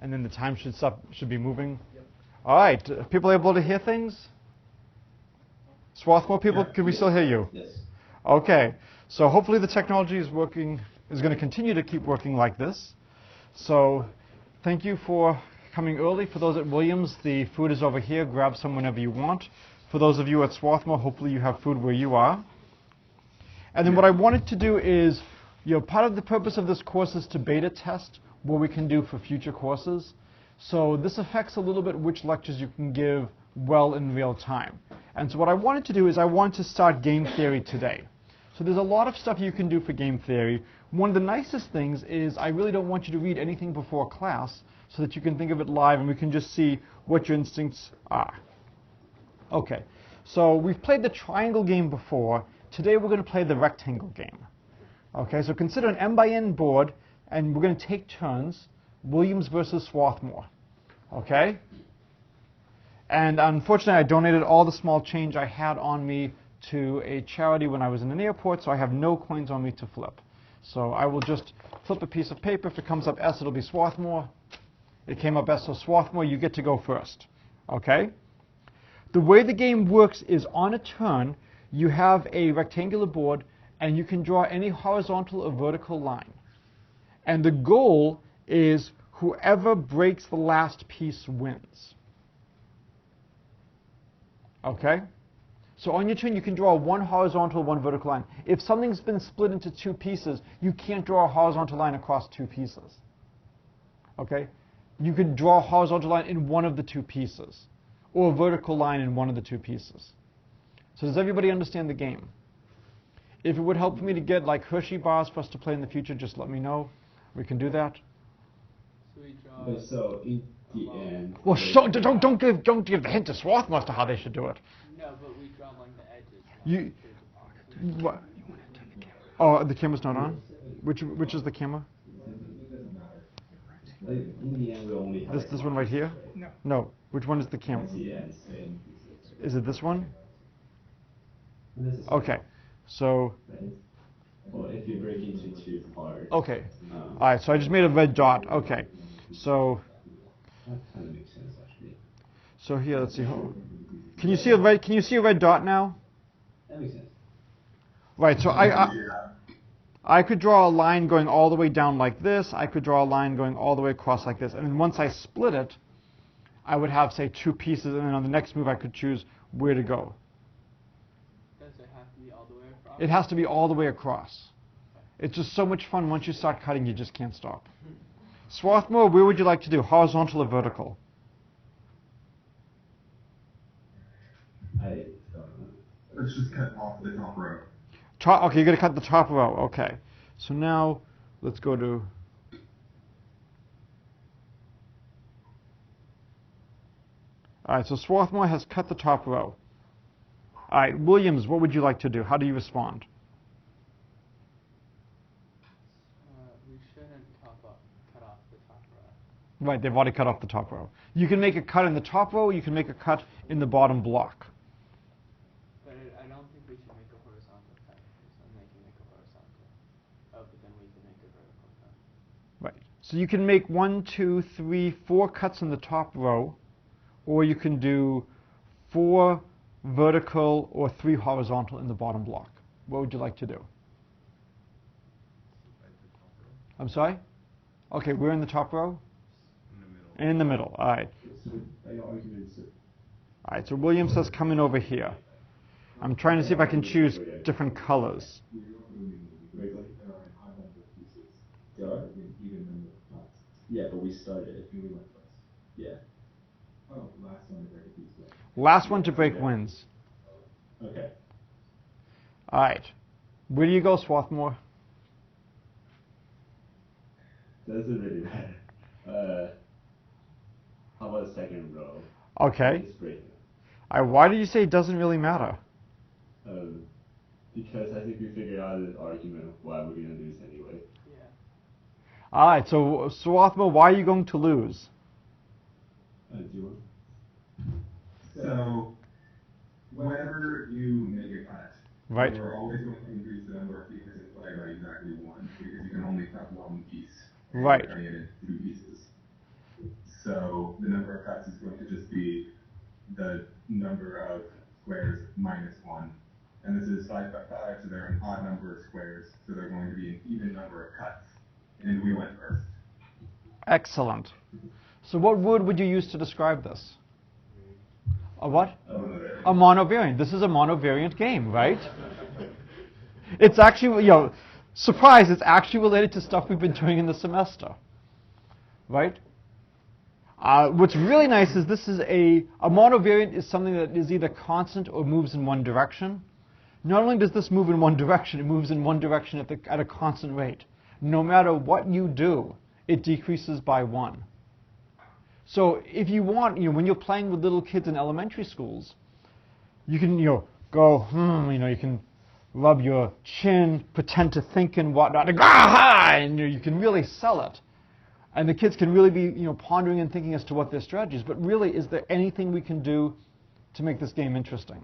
And then the time should be moving. Yep. All right. People able to hear things? Swarthmore people, can we still hear you? Yes. Okay. So hopefully the technology is going to continue to keep working like this. So thank you for coming early. For those at Williams, the food is over here. Grab some whenever you want. For those of you at Swarthmore, hopefully you have food where you are. And then what I wanted to do is, part of the purpose of this course is to beta test what we can do for future courses. So this affects a little bit which lectures you can give well in real time. And so what I wanted to do is I wanted to start game theory today. So there's a lot of stuff you can do for game theory. One of the nicest things is I really don't want you to read anything before class so that you can think of it live and we can just see what your instincts are. Okay, so we've played the triangle game before. Today we're going to play the rectangle game. Okay, so consider an n by n board and we're going to take turns, Williams versus Swarthmore. Okay? And unfortunately I donated all the small change I had on me to a charity when I was in an airport, so I have no coins on me to flip. So I will just flip a piece of paper. If it comes up S, it'll be Swarthmore. It came up S, so Swarthmore, you get to go first. Okay? The way the game works is on a turn, you have a rectangular board, and you can draw any horizontal or vertical line. And the goal is whoever breaks the last piece wins. Okay? So on your turn, you can draw one horizontal, one vertical line. If something's been split into two pieces, you can't draw a horizontal line across two pieces. Okay? You could draw a horizontal line in one of the two pieces, or a vertical line in one of the two pieces. So does everybody understand the game? If it would help for me to get like Hershey bars for us to play in the future, just let me know. We can do that. So in the end. Well, don't give the hint to Swarthmore as to how they should do it. No, but we draw along the edges. You. What? Oh, the camera's not on. Which is the camera? In the end, we only have This one right here? No. No. Which one is the camera? Is it this one? Okay. So. Well, if you break into two parts. Okay. All right. So I just made a red dot. Okay. So. That kind of makes sense, actually. So here, let's see. Can you see a red? Can you see a red dot now? That makes sense. Right. So I could draw a line going all the way down like this. I could draw a line going all the way across like this. And then once I split it, I would have, say, two pieces. And then on the next move, I could choose where to go. Does it have to be all the way across? It has to be all the way across. It's just so much fun. Once you start cutting, you just can't stop. Swarthmore, where would you like to do? Horizontal or vertical? Let's just cut off the top row. Okay, you're going to cut the top row. Okay. So now, let's go to... All right, so Swarthmore has cut the top row. All right, Williams, what would you like to do? How do you respond? We shouldn't cut off the top row. Right, they've already cut off the top row. You can make a cut in the top row, or you can make a cut in the bottom block. But I don't think we should make a horizontal cut, because then they can make a horizontal. Oh, but then we can make a vertical cut. Right. So you can make 1, 2, 3, 4 cuts in the top row, or you can do 4 vertical or 3 horizontal in the bottom block. What would you like to do? I'm sorry? Okay, we're in the top row? In the middle, all right. All right, so William says come in over here. I'm trying to see if I can choose different colors. Yeah, but we started. Yeah. Oh, last one to break a piece. Last one to break wins. Okay. All right. Where do you go, Swarthmore? Doesn't really matter. How about second row? Okay. Just break it. All right, why do you say it doesn't really matter? Because I think we figured out an argument of why we're going to lose anyway. Yeah. All right, so Swarthmore, why are you going to lose? Do you want? So, whenever you make a cut, Right. you're always going to increase the number of pieces in play by exactly 1, because you can only cut one piece. Right. Turning it into 2 pieces. So the number of cuts is going to just be the number of squares minus 1. And this is 5 by 5, so they're an odd number of squares, so they're going to be an even number of cuts. And we went first. Excellent. So what word would you use to describe this? A what? A monovariant. This is a monovariant game, right? It's actually, surprise, it's actually related to stuff we've been doing in the semester, right? What's really nice is this is a monovariant is something that is either constant or moves in one direction. Not only does this move in one direction, it moves in one direction at a constant rate. No matter what you do, it decreases by 1. So if you want, when you're playing with little kids in elementary schools, you can, go, you can rub your chin, pretend to think and whatnot, and you can really sell it. And the kids can really be, pondering and thinking as to what their strategy is. But really, is there anything we can do to make this game interesting?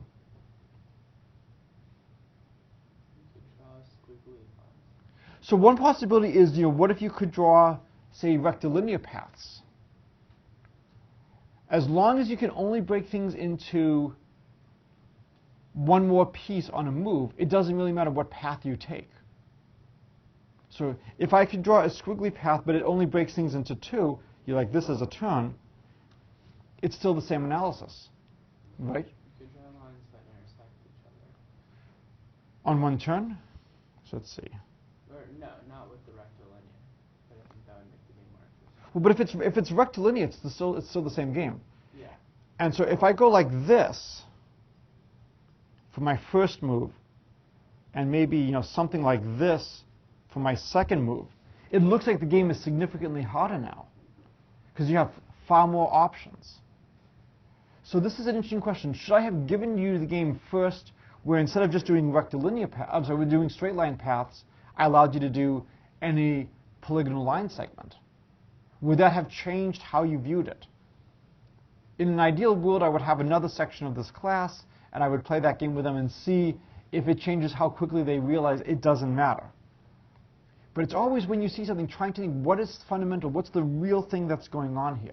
So one possibility is, what if you could draw, say, rectilinear paths? As long as you can only break things into one more piece on a move, it doesn't really matter what path you take. So if I could draw a squiggly path, but it only breaks things into 2, you're like, this is a turn, it's still the same analysis, right? You could draw lines that intersect each other. On one turn? So let's see. Or no, not with the rectilinear. But I think that would make the game more interesting. Well, but if it's rectilinear, it's still the same game. Yeah. And so if I go like this for my first move, and maybe something like this for my second move, it looks like the game is significantly harder now because you have far more options. So this is an interesting question. Should I have given you the game first where instead of just doing rectilinear paths, we're doing straight line paths, I allowed you to do any polygonal line segment? Would that have changed how you viewed it? In an ideal world, I would have another section of this class, and I would play that game with them and see if it changes how quickly they realize it doesn't matter. But it's always when you see something, trying to think, what is fundamental? What's the real thing that's going on here?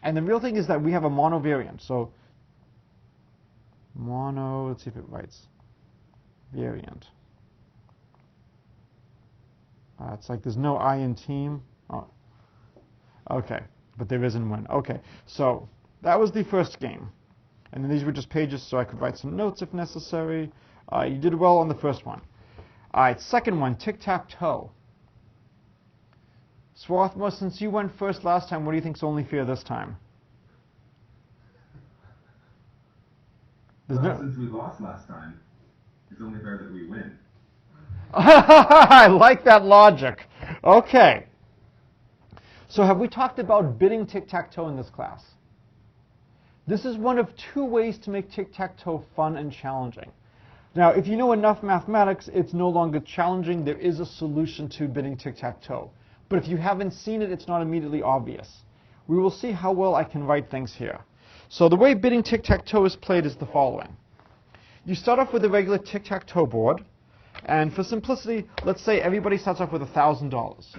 And the real thing is that we have a monovariant. So let's see if it writes variant. It's like there's no I in team. Oh. Okay, but there is in one. Okay, so that was the first game. And then these were just pages so I could write some notes if necessary. You did well on the first one. All right, second one, Tic-Tac-Toe. Swarthmore, since you went first last time, what do you think's only fair this time? Since we lost last time, it's only fair that we win. I like that logic. Okay. So have we talked about bidding tic-tac-toe in this class? This is one of 2 ways to make tic-tac-toe fun and challenging. Now, if you know enough mathematics, it's no longer challenging. There is a solution to bidding tic-tac-toe. But if you haven't seen it, it's not immediately obvious. We will see how well I can write things here. So the way bidding tic-tac-toe is played is the following. You start off with a regular tic-tac-toe board. And for simplicity, let's say everybody starts off with $1,000.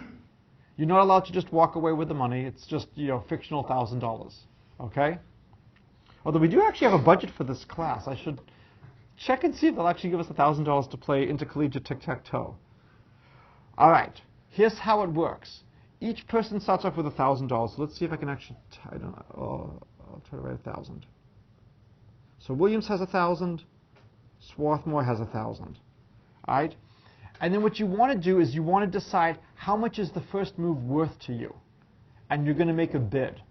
You're not allowed to just walk away with the money. It's just, fictional $1,000. Okay? Although we do actually have a budget for this class. I should check and see if they'll actually give us $1,000 to play intercollegiate tic-tac-toe. All right. Here's how it works. Each person starts off with $1,000. So let's see if I can actually, I'll try to write 1,000. So Williams has 1,000. Swarthmore has 1,000. All right? And then what you want to do is you want to decide how much is the first move worth to you. And you're going to make a bid.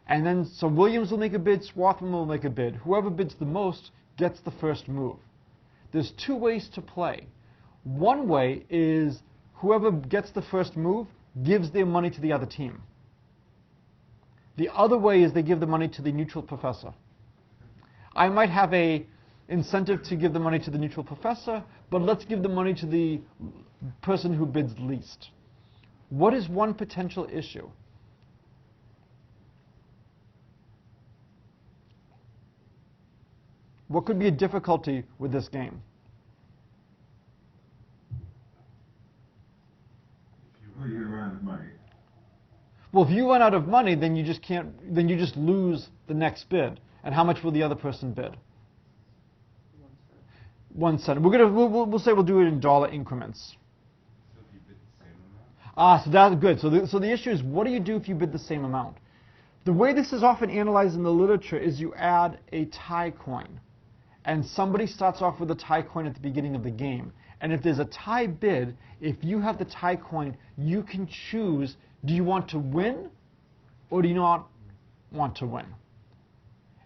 And then, so Williams will make a bid, Swarthmore will make a bid. Whoever bids the most gets the first move. There's 2 ways to play. One way is whoever gets the first move gives their money to the other team. The other way is they give the money to the neutral professor. I might have a incentive to give the money to the neutral professor, but let's give the money to the person who bids least. What is one potential issue? What could be a difficulty with this game? Well, you run out of money. Well, if you run out of money, then you just can't. Then you just lose the next bid. And how much will the other person bid? 1 cent. We'll say we'll do it in dollar increments. So if you bid the same amount? So that's good. So the issue is, what do you do if you bid the same amount? The way this is often analyzed in the literature is you add a tie coin. And somebody starts off with a tie coin at the beginning of the game. And if there's a tie bid, if you have the tie coin, you can choose, do you want to win or do you not want to win?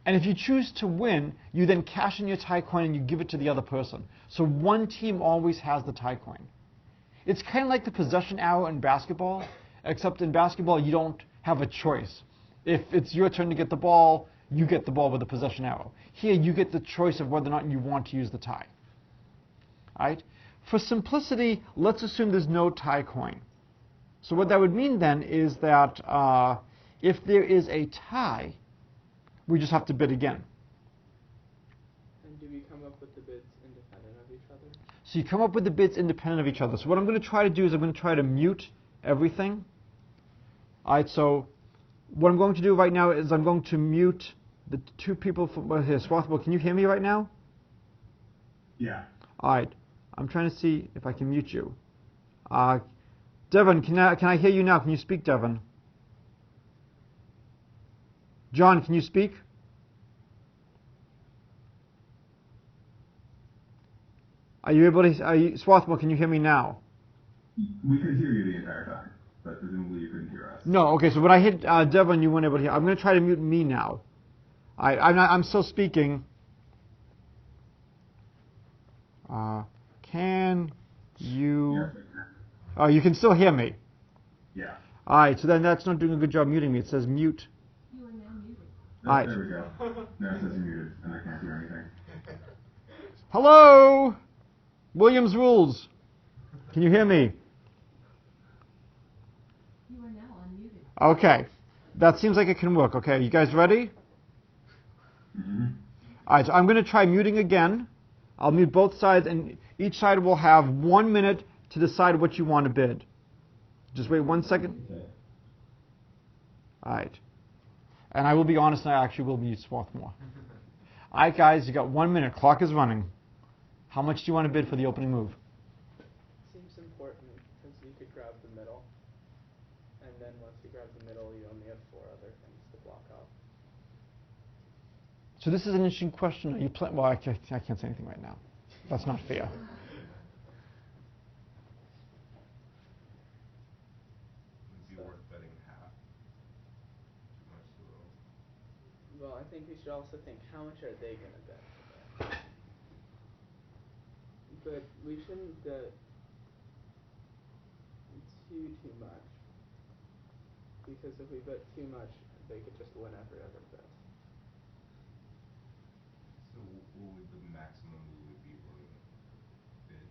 And if you choose to win, you then cash in your tie coin and you give it to the other person. So one team always has the tie coin. It's kind of like the possession arrow in basketball, except in basketball you don't have a choice. If it's your turn to get the ball, you get the ball with the possession arrow. Here you get the choice of whether or not you want to use the tie. All right? For simplicity, let's assume there's no tie coin. So what that would mean then is that if there is a tie, we just have to bid again. And do we come up with the bids independent of each other? So you come up with the bids independent of each other. So what I'm going to try to do is I'm going to try to mute everything. All right, so what I'm going to do right now is I'm going to mute the two people from here. Swarthmore, can you hear me right now? Yeah. All right. I'm trying to see if I can mute you. Devon, can I hear you now? Can you speak, Devon? John, can you speak? Are you able to? Swarthmore, can you hear me now? We could hear you the entire time, but presumably you couldn't hear us. No. Okay. So when I hit Devon, you weren't able to hear. I'm going to try to mute me now. I'm still speaking. Can you? Oh, you can still hear me. Yeah. All right. So then that's not doing a good job muting me. It says mute. You are now muted. Oh, All right. there we go. Now it says you're muted, and I can't hear anything. Hello. Williams rules. Can you hear me? You are now unmuted. Okay. That seems like it can work. Okay. You guys ready? Mm-hmm. All right. So I'm going to try muting again. I'll mute both sides, and each side will have 1 minute to decide what you want to bid. Just wait 1 second. Okay. All right. And I will be honest, I actually will mute Swarthmore. All right, guys, you got 1 minute. Clock is running. How much do you want to bid for the opening move? Seems important because you could grab the middle, and then once you grab the middle, you only have 4 other things to block out. So this is an interesting question. Are you well, I can't say anything right now. That's not fair. Would it be worth betting half? Too much too low. Well, I think we should also think, how much are they going to bet today? But we shouldn't bet too much, because if we bet too much, they could just win every other bet. So what would the maximum you would be willing to bid?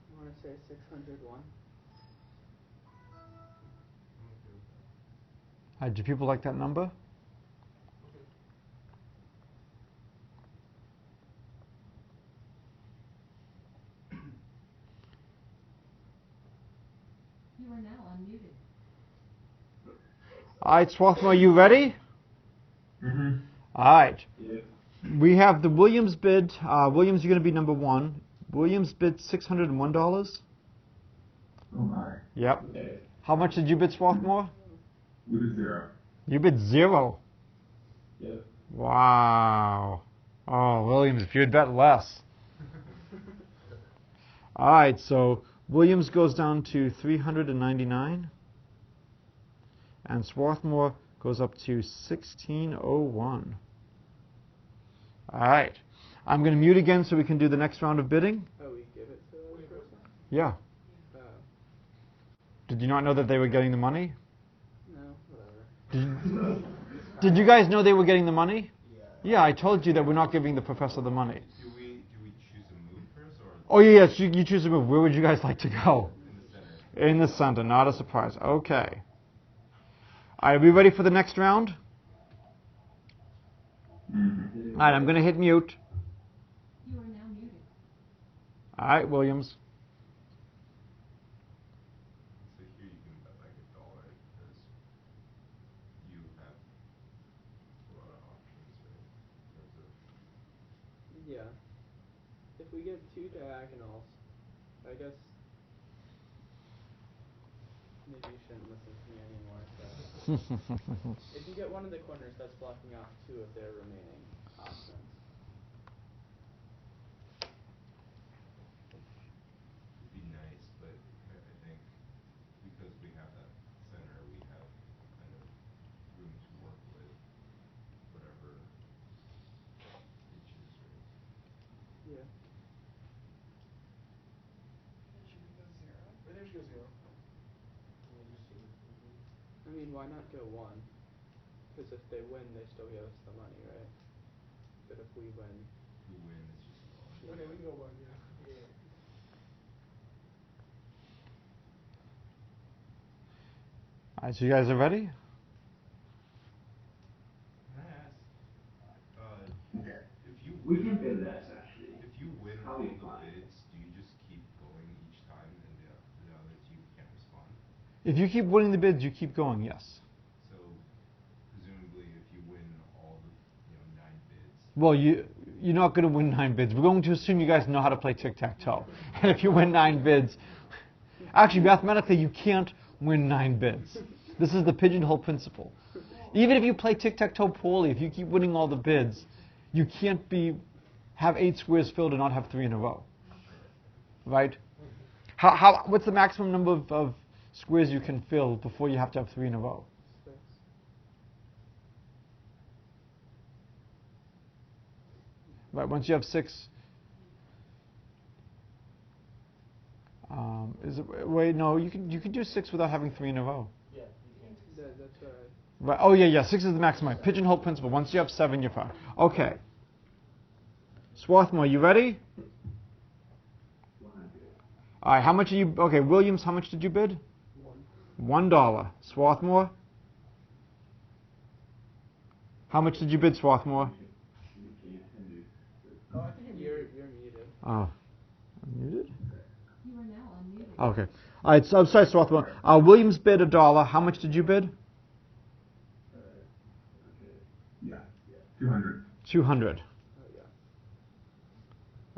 You want to say 601? Do people like that number? You are now unmuted. All right, Swarthmore, are you ready? Mm-hmm. All right. Yeah. We have the Williams bid. Williams, you're going to be number 1. Williams bid $601. Oh my. Yep. Okay. How much did you bid, Swarthmore? We did 0. You bid 0. Yeah. Wow. Oh, Williams, if you had bet less. All right, so Williams goes down to 399, and Swarthmore goes up to 1601. All right. I'm going to mute again so we can do the next round of bidding. Oh, we give it to the other person? Yeah. Oh, Did you not know that they were getting the money? no, whatever. Did you guys know they were getting the money? Yeah, I told you that we're not giving the professor the money. Do we choose a move first or Oh, yes, you choose a move. Where would you guys like to go? in the center? In the center, not a surprise. Okay. All right, are we ready for the next round? Mm-hmm. All right, I'm going to hit mute. You are now muted. All right, Williams. So here you can have two diagonals, I guess maybe you shouldn't listen to me anymore. But if you get one of the corners, that's blocking off two of their remaining options. It'd be nice, but I think because we have that center, we have kind of room to work with whatever it chooses, right? Yeah. Should we go 0? I think we should go 0. I mean, why not go 1? Because if they win, they still give us the money, right? But if we win... If we win, it's just gone. Okay, we can go 1, yeah. All right, so you guys are ready? Can I ask, Okay. if you We win, can do this actually. if you win all Probably the fine. bids, do you just keep going each time and the others you can't respond? If you keep winning the bids, you keep going, yes. So presumably if you win all the 9 bids, Well, you're not going to win 9 bids. We're going to assume you guys know how to play tic-tac-toe. And if you win 9 bids, actually mathematically you can't win 9 bids. This is the pigeonhole principle. Even if you play tic-tac-toe poorly, if you keep winning all the bids, you can't have 8 squares filled and not have 3 in a row. Right? What's the maximum number of squares you can fill before you have to have 3 in a row? 6. Right, once you have 6, wait, no, you can do 6 without having 3 in a row. Yeah. That's right. Right, oh yeah, 6 is the maximum. Right. Pigeonhole principle. Once you have 7, you're fine. Okay. Swarthmore, you ready? 100. All right, how much are you? Okay, Williams, how much did you bid? $1. Swarthmore? How much did you bid, Swarthmore? Oh, I think You're muted. Oh, muted? You are now unmuted. Okay. All right, so I'm sorry, Swarthmore. Williams bid $1. How much did you bid? Yeah. 200. 200. Oh,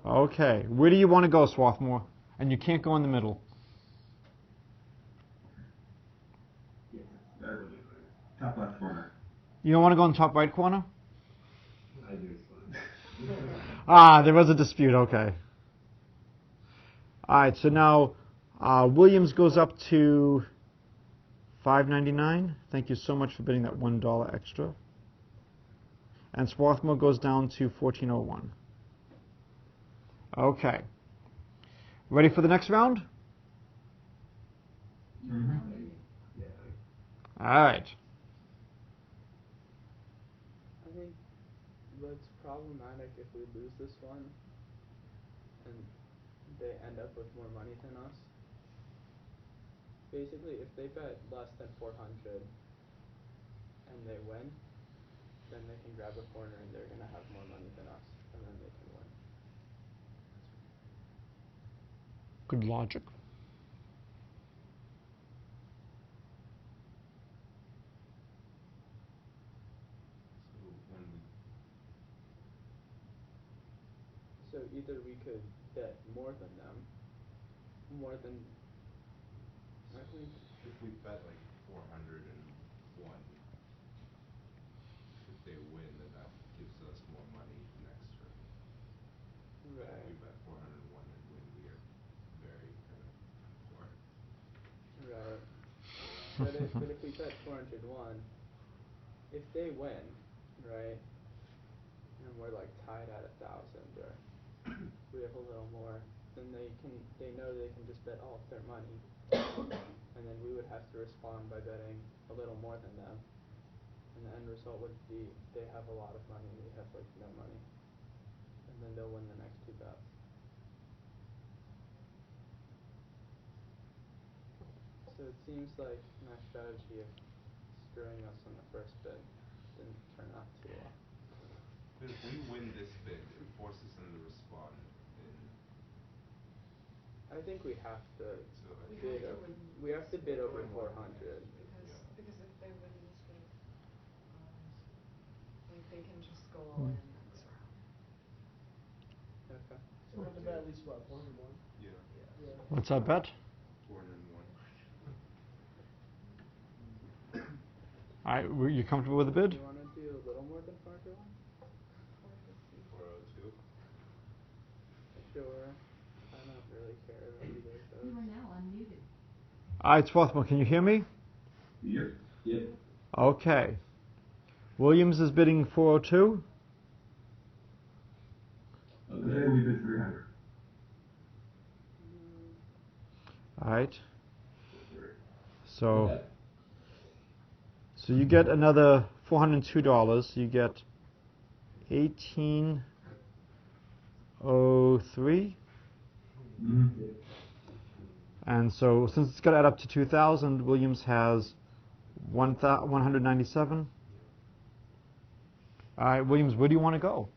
yeah. Okay. Where do you want to go, Swarthmore? And you can't go in the middle. Top left corner. You don't want to go in the top right corner? I do There was a dispute. Okay. All right. So now Williams goes up to $5.99. Thank you so much for bidding that $1 extra. And Swarthmore goes down to $14.01. Okay. Ready for the next round? You are now muted. All right. I think what's problematic if we lose this one and they end up with more money than us. Basically, if they bet less than 400 and they win, then they can grab a corner and they're going to have more money than us, and then they can win. Good logic. so when we So either we could bet more than them, more than, I think, if we bet like 401, if they win, then that gives us more money next turn. If right, we bet 401 and win, we are very kind of poor. right. But if we bet 401, if they win, right, and we're like tied at 1,000 or we have a little more, then they know they can just bet all of their money, and then we would have to respond by betting a little more than them, and the end result would be they have a lot of money and we have like no money, and then they'll win the next 2 bets. So it seems like my strategy of screwing us on the first bid didn't turn out too well. But if we win this bid, it forces them to respond in. I think we have to So I bid. We have to bid over 400. Because if they win this bid, like they can just go all in next round. Okay. So We have to bet at least what, 401? Yeah. Yeah. What's our bet? 401. All right, were you comfortable with the bid? Do you want to do a little more than 401? 402. Sure. I don't really care about either of You those. are now unmuted. All right, Swarthmore, can you hear me? Yep. Yep. Okay. Williams is bidding 402. Today we bid 300. All right. So, Okay. so you get another $402. You get 1803. Mm-hmm. And so since it's got to add up to 2,000, Williams has 197. All right, Williams, where do you want to go?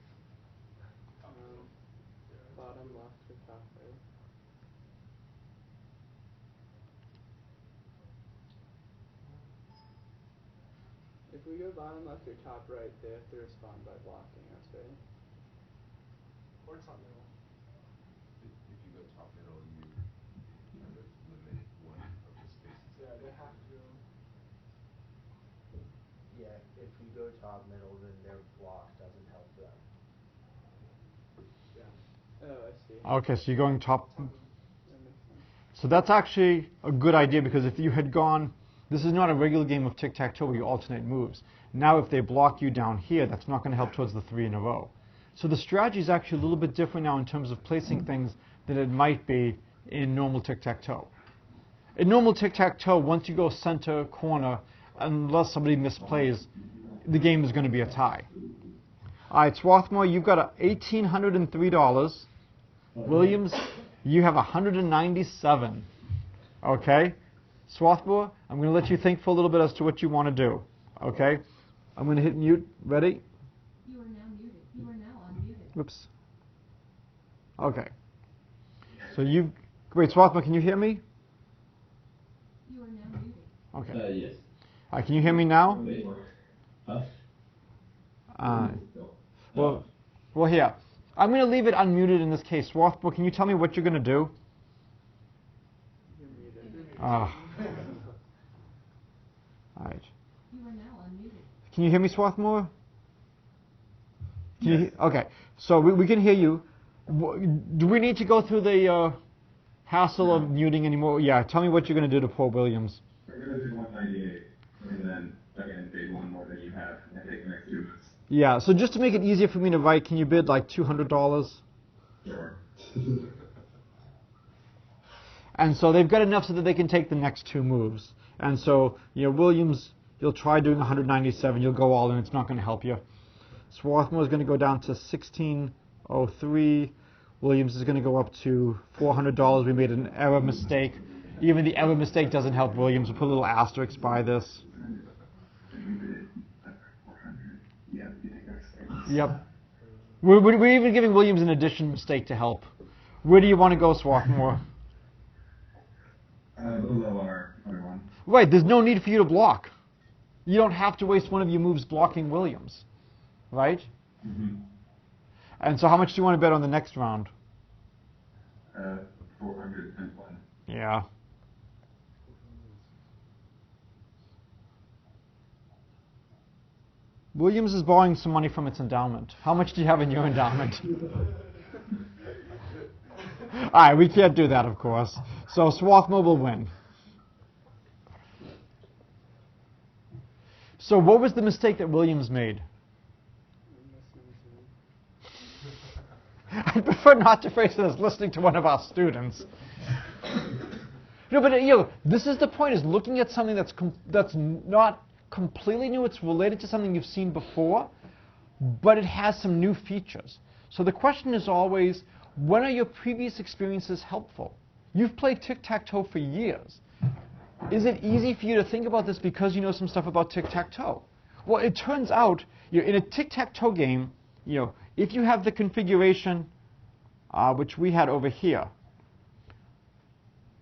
Bottom left or top right? If we go bottom left or top right, they have to respond by blocking us, right? Or top middle. If you go top middle, you kind of limit one of the spaces. Yeah, they have to. Yeah, if we go top middle, then their block doesn't help them. Yeah. Oh, I see. Okay, so you're going top. That makes sense. So that's actually a good idea because if you had gone, this is not a regular game of tic-tac-toe where you alternate moves. Now if they block you down here, that's not going to help towards the 3 in a row. So the strategy is actually a little bit different now in terms of placing things than it might be in normal tic-tac-toe. In normal tic-tac-toe, once you go center, corner, unless somebody misplays, the game is going to be a tie. All right, Swarthmore, you've got $1,803. Williams, you have 197. Okay? Swarthmore, I'm going to let you think for a little bit as to what you want to do. Okay? I'm going to hit mute. Ready? You are now muted. You are now unmuted. Whoops. Okay. So you, wait, Swarthmore, can you hear me? You are now muted. Okay. Yes. Can you hear me now? Wait. Huh? Well, here. I'm going to leave it unmuted in this case. Swarthmore, can you tell me what you're going to do? You're muted. Ah. All right. You are now unmuted. Can you hear me, Swarthmore? Can Yes. you okay. So we can hear you. Do we need to go through the hassle of muting anymore? Yeah. Tell me what you're going to do to poor Williams. We're going to do 198, and then again bid one more than you have, and take the next 2 moves. Yeah. So just to make it easier for me to write, can you bid like $200? Sure. And so they've got enough so that they can take the next 2 moves. And so, Williams, you'll try doing 197. You'll go all in. It's not going to help you. Swarthmore is going to go down to 1603. Williams is going to go up to $400. We made an error mistake. Even the error mistake doesn't help Williams. We'll put a little asterisk by this. Yeah, you take our space. Yep. We're even giving Williams an addition mistake to help. Where do you want to go, Swarthmore? Below our other one. Right, there's no need for you to block. You don't have to waste one of your moves blocking Williams. Right? Mm-hmm. And so how much do you want to bet on the next round? 401. Yeah. Williams is borrowing some money from its endowment. How much do you have in your endowment? All right, we can't do that, of course. So Swarthmore will win. So what was the mistake that Williams made? I prefer not to phrase it as listening to one of our students. But this is the point: is looking at something that's not completely new. It's related to something you've seen before, but it has some new features. So the question is always, when are your previous experiences helpful? You've played tic-tac-toe for years. Is it easy for you to think about this because you know some stuff about tic-tac-toe? Well, it turns out, in a tic-tac-toe game, if you have the configuration, which we had over here,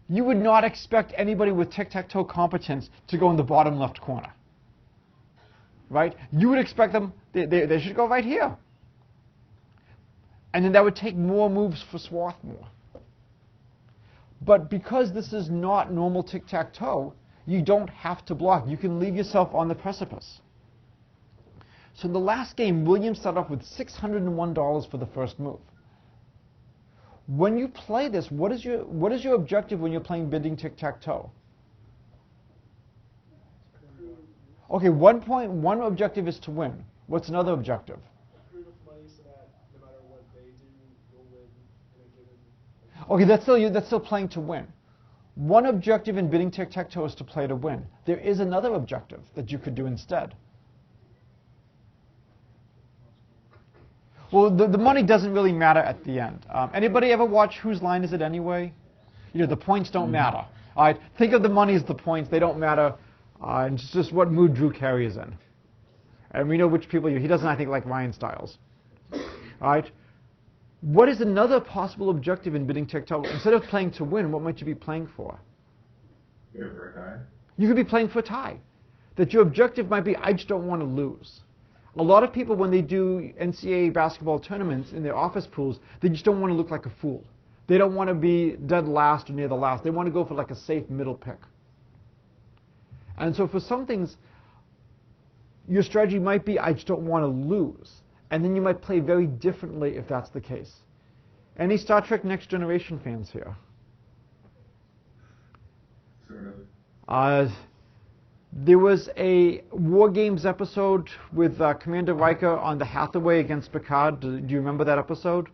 you would not expect anybody with tic-tac-toe competence to go in the bottom left corner. Right? You would expect them, they should go right here. And then that would take more moves for Swarthmore. But because this is not normal tic-tac-toe, you don't have to block. You can leave yourself on the precipice. So in the last game, William started off with $601 for the first move. When you play this, what is your objective when you're playing bidding tic-tac-toe? Okay, one objective is to win. What's another objective? Accrue enough money so that no matter what they do, you'll win in a given. Okay, that's still playing to win. One objective in bidding tic-tac-toe is to play to win. There is another objective that you could do instead. Well, the money doesn't really matter at the end. Anybody ever watch Whose Line Is It Anyway? You know, the points don't matter. All right, think of the money as the points. They don't matter. It's just what mood Drew Carey is in. And we know which people he doesn't, I think, like Ryan Stiles. All right. What is another possible objective in bidding tic-tac-toe? Instead of playing to win, what might you be playing for? Go for a tie. You could be playing for a tie. That your objective might be, I just don't want to lose. A lot of people, when they do NCAA basketball tournaments in their office pools, they just don't want to look like a fool. They don't want to be dead last or near the last. They want to go for like a safe middle pick. And so for some things, your strategy might be, I just don't want to lose. And then you might play very differently if that's the case. Any Star Trek Next Generation fans here? Sort of. There was a War Games episode with Commander Riker on the Hathaway against Picard. Do you remember that episode?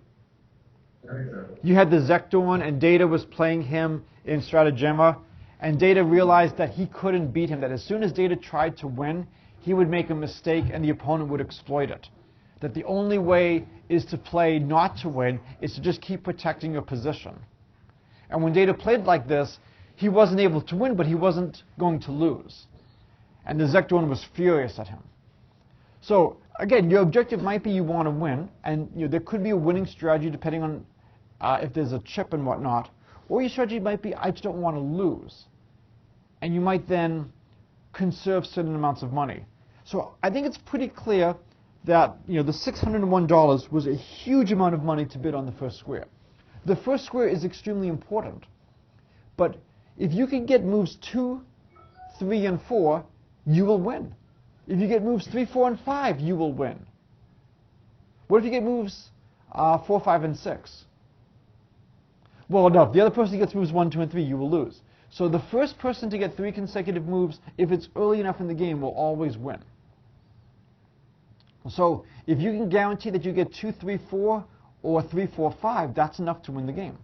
I think so. You had the Zektorn, and Data was playing him in Stratagema, and Data realized that he couldn't beat him, that as soon as Data tried to win, he would make a mistake and the opponent would exploit it. That the only way is to play not to win, is to just keep protecting your position. And when Data played like this, he wasn't able to win, but he wasn't going to lose. And the Zektorn was furious at him. So again, your objective might be you want to win, and there could be a winning strategy depending on if there's a chip and whatnot. Or your strategy might be, I just don't want to lose. And you might then conserve certain amounts of money. So I think it's pretty clear that the $601 was a huge amount of money to bid on the first square. The first square is extremely important. But if you can get moves 2, 3, and 4, you will win. If you get moves 3, 4, and 5, you will win. What if you get moves 4, 5, and 6? Well, no, if the other person gets moves 1, 2, and 3, you will lose. So the first person to get 3 consecutive moves, if it's early enough in the game, will always win. So if you can guarantee that you get 2, 3, 4, or 3, 4, 5, that's enough to win the game.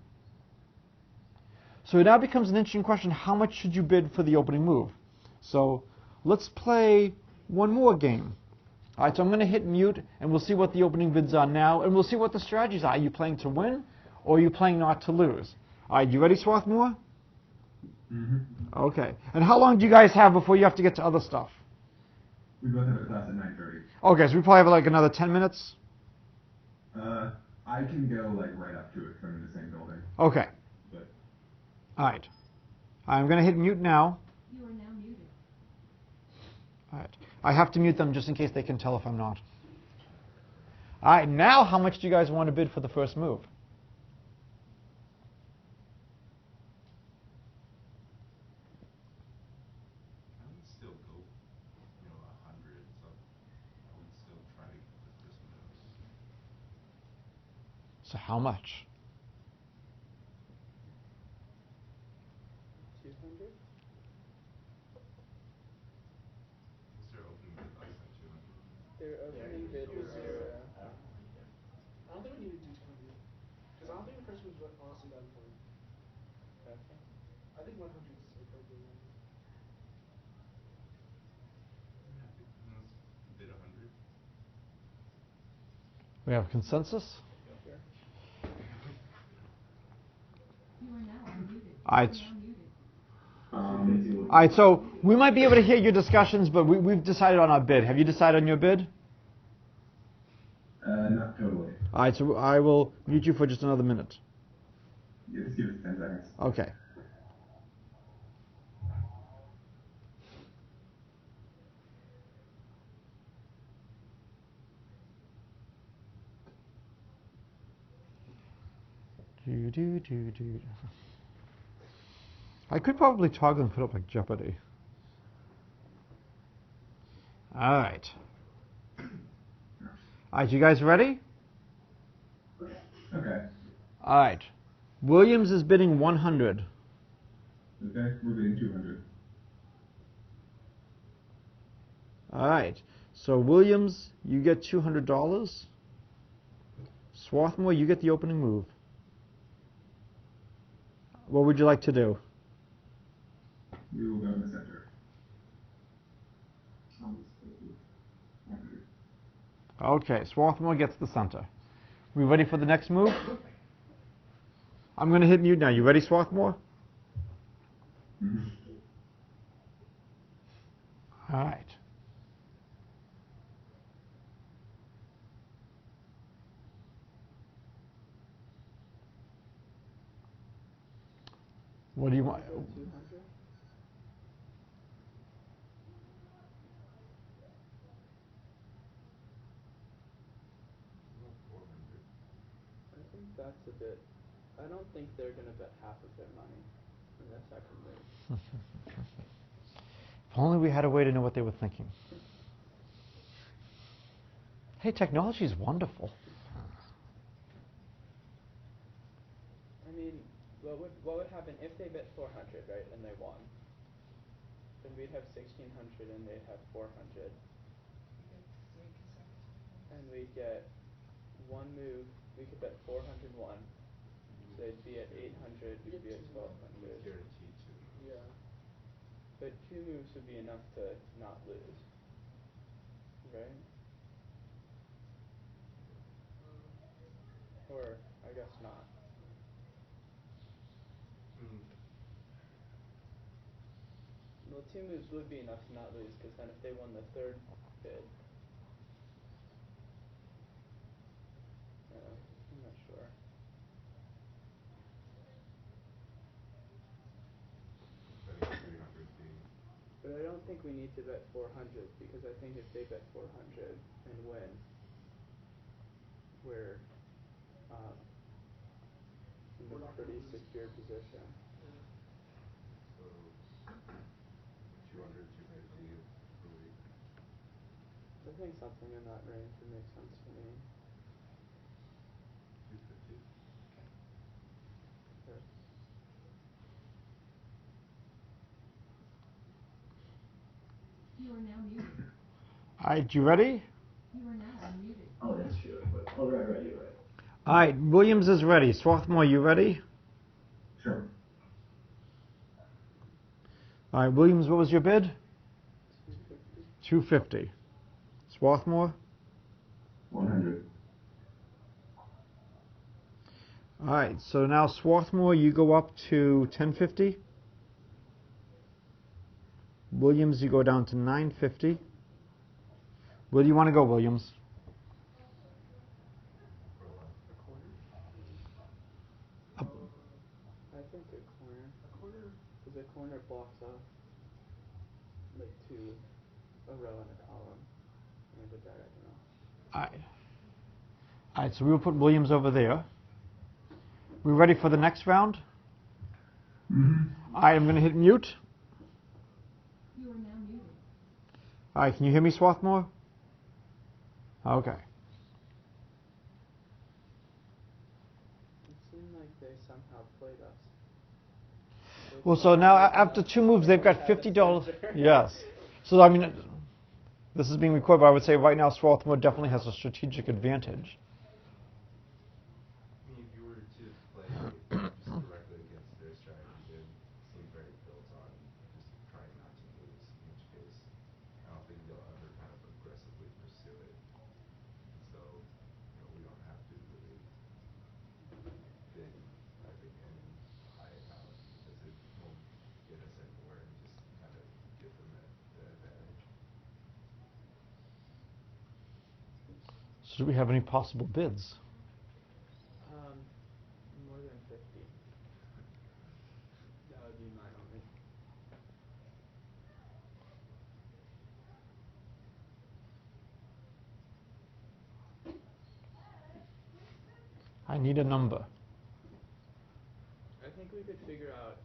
So it now becomes an interesting question, how much should you bid for the opening move? So let's play one more game. All right, so I'm going to hit mute, and we'll see what the opening bids are now, and we'll see what the strategies are. Are you playing to win, or are you playing not to lose? All right, you ready, Swarthmore? Mm-hmm. Okay. And how long do you guys have before you have to get to other stuff? We both have a class at 9:30. Okay, so we probably have like another 10 minutes? I can go like right up to it from in the same building. Okay. But All right. I'm going to hit mute now. You are now muted. All right. I have to mute them just in case they can tell if I'm not. All right, now how much do you guys want to bid for the first move? I would still go, 100. So I would still try to get the first move. So how much? 200? What's their opening bid last time? 200. Their opening bid was 0. I don't think we need to do 200. Because I don't think the first one's honestly that important. Okay. I think 100 is appropriate. Yeah, I think let's bid 100. We have consensus? Sure. You are now unmuted. All right. You are now muted. All right, so we might be able to hear your discussions, but we've decided on our bid. Have you decided on your bid? not totally. All right, so I will mute you for just another minute. Yeah, just give us 10 seconds. Okay. Do, do, do, do. I could probably toggle and put up like Jeopardy. All right. All right, you guys ready? Okay. All right. Williams is bidding 100. Okay, we're bidding 200. All right. So Williams, you get $200. Swarthmore, you get the opening move. What would you like to do? We will go in the center. Okay, Swarthmore gets the center. We ready for the next move? I'm going to hit mute now. You ready, Swarthmore? Mm-hmm. All right. What do you want? 200? About 400. I think that's a bit. I don't think they're gonna bet half of their money in their second move. If only we had a way to know what they were thinking. Hey, technology is wonderful. I mean, what would happen if they bet 400, right, and they won? Then we'd have 1600 and they'd have 400, and we'd get one move. We could bet 401, so they'd be at 800. We'd be at 1200. Guarantee 2 moves. Yeah. But 2 moves would be enough to not lose, right? Or I guess not. Well, 2 moves would be enough to not lose, because then if they won the third bid, I'm not sure. Betting 300 being. But I don't think we need to bet 400, because I think if they bet 400 and win, we're in a pretty secure position. So 200, 250 per week. I think something in that range would make sense to me. 250. Sure. You are now muted. All right, you ready? You are now unmuted. Oh, that's true. But, oh, right, you're right. All right, Williams is ready. Swarthmore, you ready? Sure. All right, Williams, what was your bid? 250. 250. Swarthmore? 100. All right, so now Swarthmore, you go up to 1050. Williams, you go down to 950. Where do you want to go, Williams? A corner? I think a corner. A corner? Because a corner blocks off like a row and a column and a diagonal. All right. All right, so we will put Williams over there. We ready for the next round? Mm-hmm. All right, I'm going to hit mute. You are now muted. All right, can you hear me, Swarthmore? Okay. It seemed like they somehow played us. They Well, so now somehow after 2 moves, they've got had a $50. center. Yes. So, I mean, this is being recorded, but I would say right now Swarthmore definitely has a strategic advantage. I mean, if you were to play just directly against their strategy, then it seems very built on just trying not to lose, in which case I don't think they'll ever kind of aggressively pursue it. And so, we don't have to really bid, I think, any high amount because it won't get us anywhere and just kind of give them the advantage. So do we have any possible bids? More than 50. That would be my only. I need a number. think we could figure out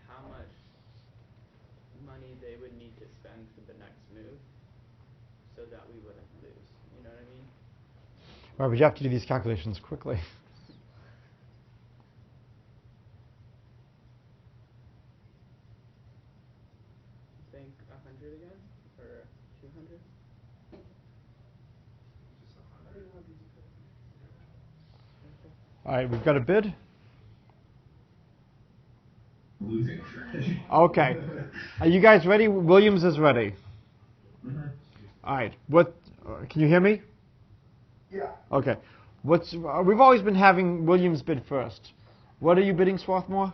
how much money they would need to spend for the next move so that we wouldn't lose. You know what I mean? Right, but you have to do these calculations quickly. Think 100 again? Or 200? Just I think 100. 100's okay. Okay. All right, we've got a bid. Losing strategy. Okay. Are you guys ready? Williams is ready. Mhm. All right. What? Can you hear me? Yeah. Okay. We've always been having Williams bid first. What are you bidding, Swarthmore?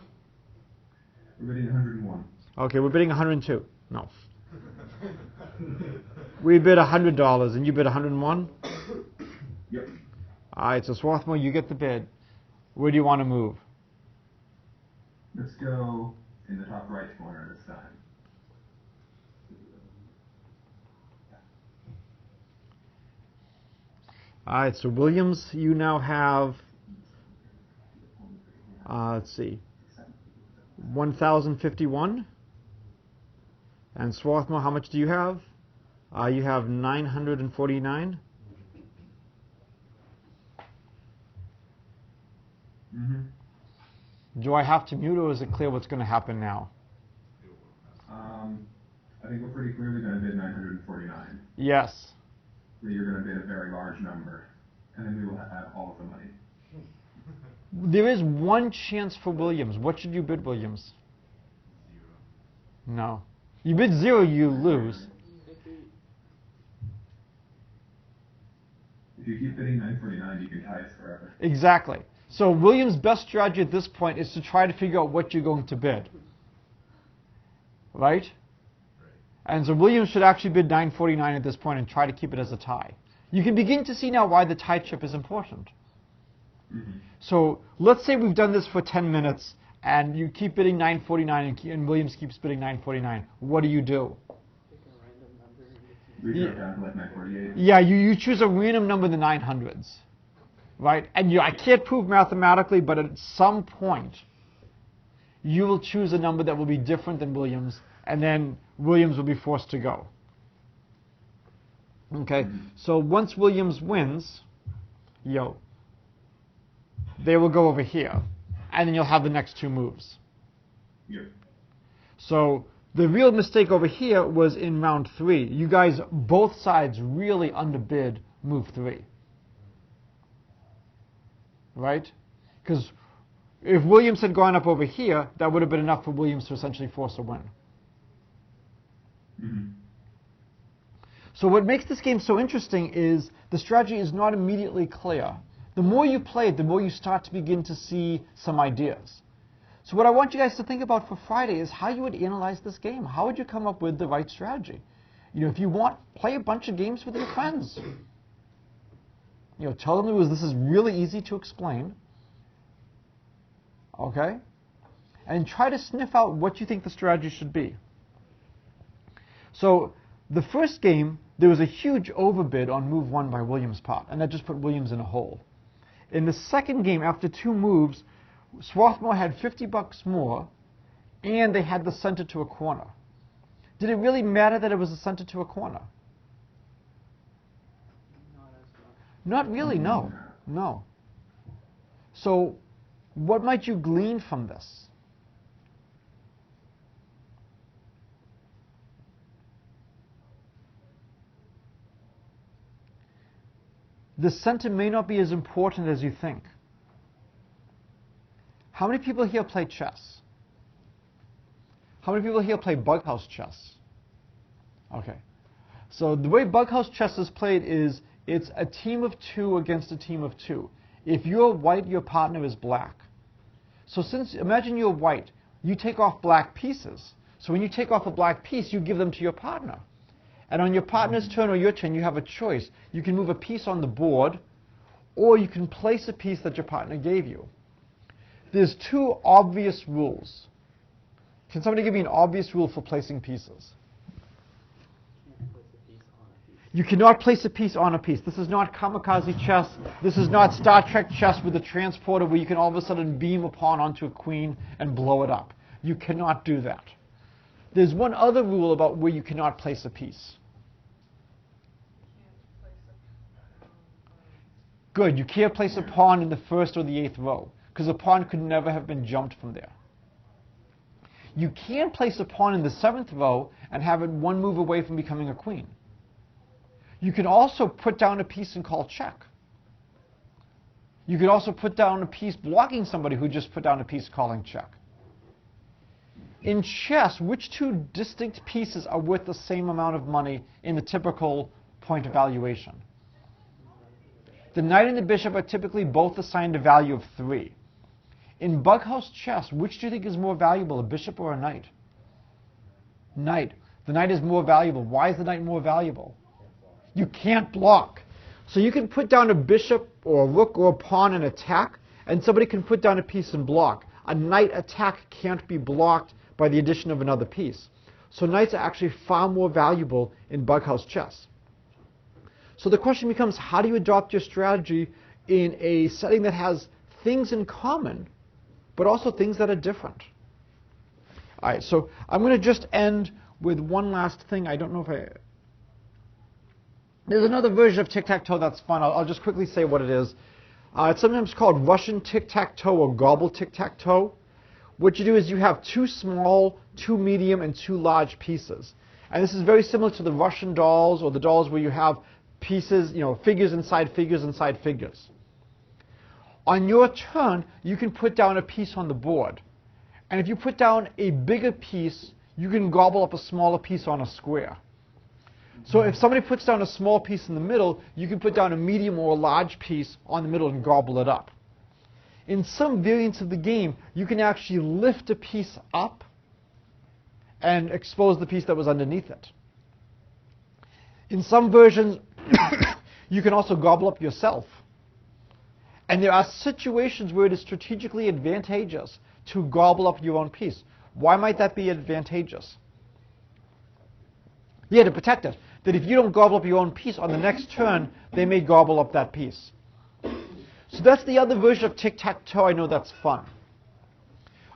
We're bidding 101. Okay, we're bidding 102. No. We bid $100 and you bid 101. Yep. All right. So Swarthmore, you get the bid. Where do you want to move? Let's go in the top right corner this time. All right. So Williams, you now have. Let's see. 1,051. And Swarthmore, how much do you have? You have 949. Mm-hmm. Do I have to mute, or is it clear what's going to happen now? I think we're pretty clearly going to bid 949. Yes. So you're going to bid a very large number, and then we will have all of the money. There is one chance for Williams. What should you bid, Williams? 0. No. You bid 0, you lose. If you keep bidding 949, you can tie us forever. Exactly. So Williams' best strategy at this point is to try to figure out what you're going to bid. Right? And so Williams should actually bid 949 at this point and try to keep it as a tie. You can begin to see now why the tie chip is important. Mm-hmm. So let's say we've done this for 10 minutes and you keep bidding 949 and Williams keeps bidding 949. What do you do? Pick a random number and get We Yeah. drop down to like 948. Yeah, you choose a random number in the 900s. Right? And I can't prove mathematically, but at some point, you will choose a number that will be different than Williams, and then Williams will be forced to go. Okay? So once Williams wins, they will go over here, and then you'll have the next two moves. Yep. So the real mistake over here was in round 3. You guys, both sides, really underbid move 3. Right? Because if Williams had gone up over here, that would have been enough for Williams to essentially force a win. Mm-hmm. So what makes this game so interesting is the strategy is not immediately clear. The more you play it, the more you start to begin to see some ideas. So what I want you guys to think about for Friday is how you would analyze this game. How would you come up with the right strategy? If you want, play a bunch of games with your friends. Tell them this is really easy to explain. Okay? And try to sniff out what you think the strategy should be. So, the first game, there was a huge overbid on move 1 by Williams' part, and that just put Williams in a hole. In the second game, after 2 moves, Swarthmore had $50 more, and they had the center to a corner. Did it really matter that it was the center to a corner? not as much. Not really, no. No. So, what might you glean from this? The center may not be as important as you think. How many people here play chess? How many people here play Bughouse Chess? Okay. So the way Bughouse Chess is played is it's a team of 2 against a team of 2. If you're white, your partner is black. So imagine you're white, you take off black pieces. So when you take off a black piece, you give them to your partner. And on your partner's turn or your turn, you have a choice. You can move a piece on the board, or you can place a piece that your partner gave you. There's 2 obvious rules. Can somebody give me an obvious rule for placing pieces? Can't place a piece on a piece. You cannot place a piece on a piece. This is not kamikaze chess. This is not Star Trek chess with a transporter where you can all of a sudden beam a pawn onto a queen and blow it up. You cannot do that. There's one other rule about where you cannot place a piece. Good, you can't place a pawn in the first or the 8th row, because a pawn could never have been jumped from there. You can place a pawn in the 7th row and have it one move away from becoming a queen. You can also put down a piece and call check. You can also put down a piece blocking somebody who just put down a piece calling check. In chess, which two distinct pieces are worth the same amount of money in the typical point evaluation? The knight and the bishop are typically both assigned a value of 3. In Bughouse Chess, which do you think is more valuable, a bishop or a knight? Knight. The knight is more valuable. Why is the knight more valuable? You can't block. So you can put down a bishop or a rook or a pawn and attack, and somebody can put down a piece and block. A knight attack can't be blocked by the addition of another piece. So knights are actually far more valuable in Bughouse Chess. So the question becomes, how do you adopt your strategy in a setting that has things in common, but also things that are different? All right, so I'm going to just end with one last thing. I don't know if I... There's another version of Tic-Tac-Toe that's fun. I'll just quickly say what it is. It's sometimes called Russian Tic-Tac-Toe or Gobble Tic-Tac-Toe. What you do is you have 2 small, 2 medium, and 2 large pieces. And this is very similar to the Russian dolls or the dolls where you have pieces, figures inside figures inside figures. On your turn, you can put down a piece on the board. And if you put down a bigger piece, you can gobble up a smaller piece on a square. So if somebody puts down a small piece in the middle, you can put down a medium or a large piece on the middle and gobble it up. In some variants of the game, you can actually lift a piece up and expose the piece that was underneath it. In some versions, you can also gobble up yourself. And there are situations where it is strategically advantageous to gobble up your own piece. Why might that be advantageous? Yeah, to protect it. That if you don't gobble up your own piece, on the next turn, they may gobble up that piece. So that's the other version of Tic-Tac-Toe. I know that's fun.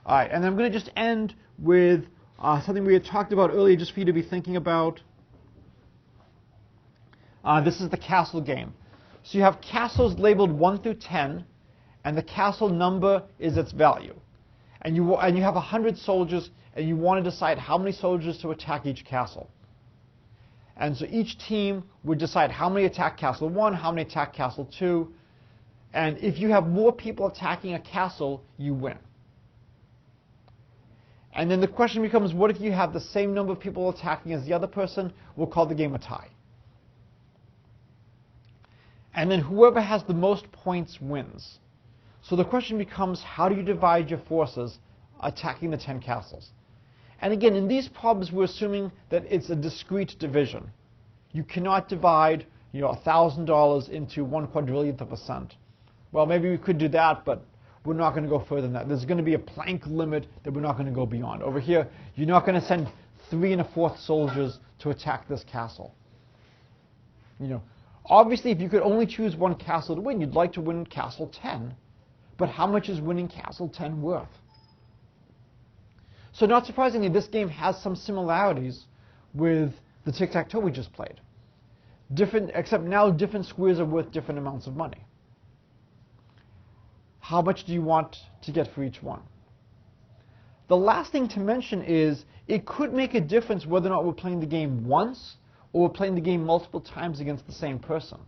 All right, and I'm going to just end with something we had talked about earlier, just for you to be thinking about. This is the castle game. So you have castles labeled 1 through 10, and the castle number is its value. And you have 100 soldiers, and you want to decide how many soldiers to attack each castle. And so each team would decide how many attack castle 1, how many attack castle 2. And if you have more people attacking a castle, you win. And then the question becomes, what if you have the same number of people attacking as the other person? We'll call the game a tie. And then whoever has the most points wins. So the question becomes, how do you divide your forces attacking the 10 castles? And again, in these problems, we're assuming that it's a discrete division. You cannot divide $1,000 into 1/4 of a cent. Well, maybe we could do that, but we're not going to go further than that. There's going to be a Planck limit that we're not going to go beyond. Over here, you're not going to send 3 1/4 soldiers to attack this castle. Obviously, if you could only choose one castle to win, you'd like to win castle 10. But how much is winning castle 10 worth? So not surprisingly, this game has some similarities with the Tic-Tac-Toe we just played. Except now different squares are worth different amounts of money. How much do you want to get for each one? The last thing to mention is it could make a difference whether or not we're playing the game once or we're playing the game multiple times against the same person.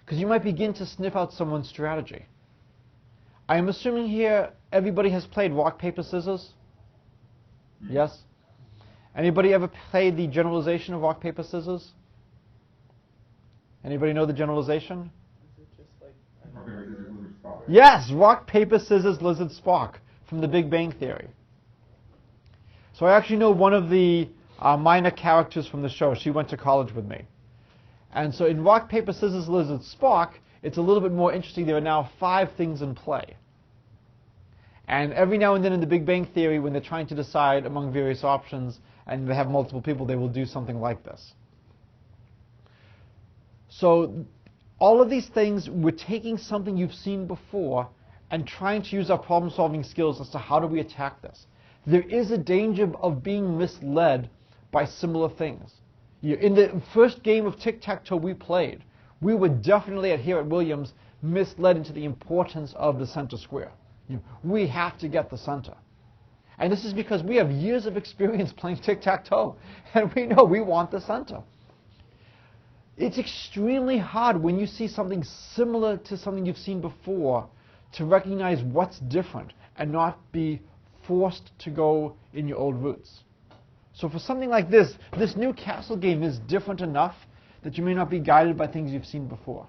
Because you might begin to sniff out someone's strategy. I am assuming here everybody has played rock, paper, scissors? Yes? Anybody ever played the generalization of rock, paper, scissors? Anybody know the generalization? Is it just like Lizard-Spock. Yes, rock, paper, scissors, Lizard-Spock from the Big Bang Theory. So I actually know one of the minor characters from the show. She went to college with me. And so in rock, paper, scissors, Lizard-Spock, it's a little bit more interesting. There are now 5 things in play. And every now and then in the Big Bang Theory, when they're trying to decide among various options and they have multiple people, they will do something like this. So all of these things, we're taking something you've seen before and trying to use our problem-solving skills as to how do we attack this. There is a danger of being misled by similar things. In the first game of Tic-Tac-Toe we played, we were definitely here at Williams misled into the importance of the center square. We have to get the center. And this is because we have years of experience playing tic-tac-toe, and we know we want the center. It's extremely hard when you see something similar to something you've seen before to recognize what's different and not be forced to go in your old roots. So for something like this new castle game is different enough that you may not be guided by things you've seen before.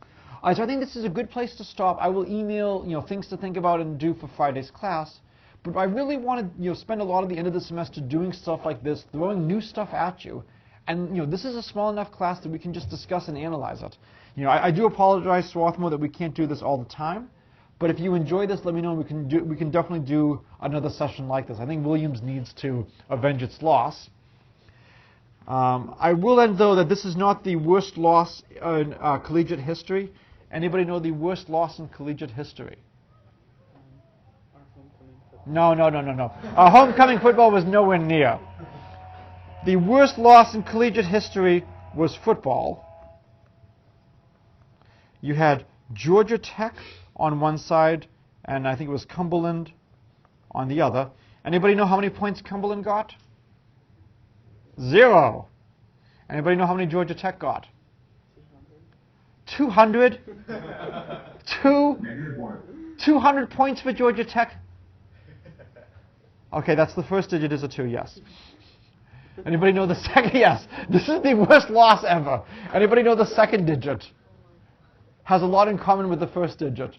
All right, so I think this is a good place to stop. I will email things to think about and do for Friday's class. But I really want to spend a lot of the end of the semester doing stuff like this, throwing new stuff at you. And this is a small enough class that we can just discuss and analyze it. I do apologize, Swarthmore, that we can't do this all the time. But if you enjoy this, let me know. We can definitely do another session like this. I think Williams needs to avenge its loss. I will end, though, that this is not the worst loss in collegiate history. Anybody know the worst loss in collegiate history? Our homecoming football. No. Our homecoming football was nowhere near. The worst loss in collegiate history was football. You had Georgia Tech on one side, and I think it was Cumberland on the other. Anybody know how many points Cumberland got? 0. Anybody know how many Georgia Tech got? 200? 200 points for Georgia Tech? Okay, that's the first digit is a 2, yes. Anybody know the second? Yes. This is the worst loss ever. Anybody know the second digit? Has a lot in common with the first digit.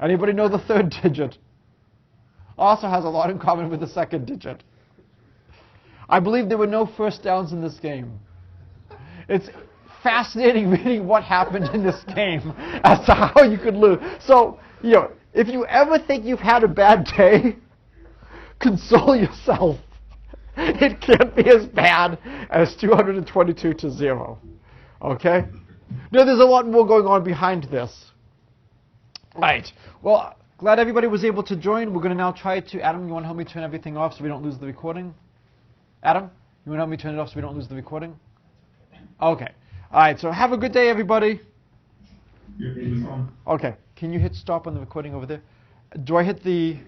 Anybody know the third digit? Also has a lot in common with the second digit. I believe there were no first downs in this game. It's fascinating reading what happened in this game as to how you could lose. So, if you ever think you've had a bad day, console yourself. It can't be as bad as 222 to 0. Okay? No, there's a lot more going on behind this. Right. Well, glad everybody was able to join. We're going to now try to... Adam, you want to help me turn everything off so we don't lose the recording? Adam, you want to help me turn it off so we don't lose the recording? Okay. All right, so have a good day, everybody. Okay. Can you hit stop on the recording over there? Do I hit the...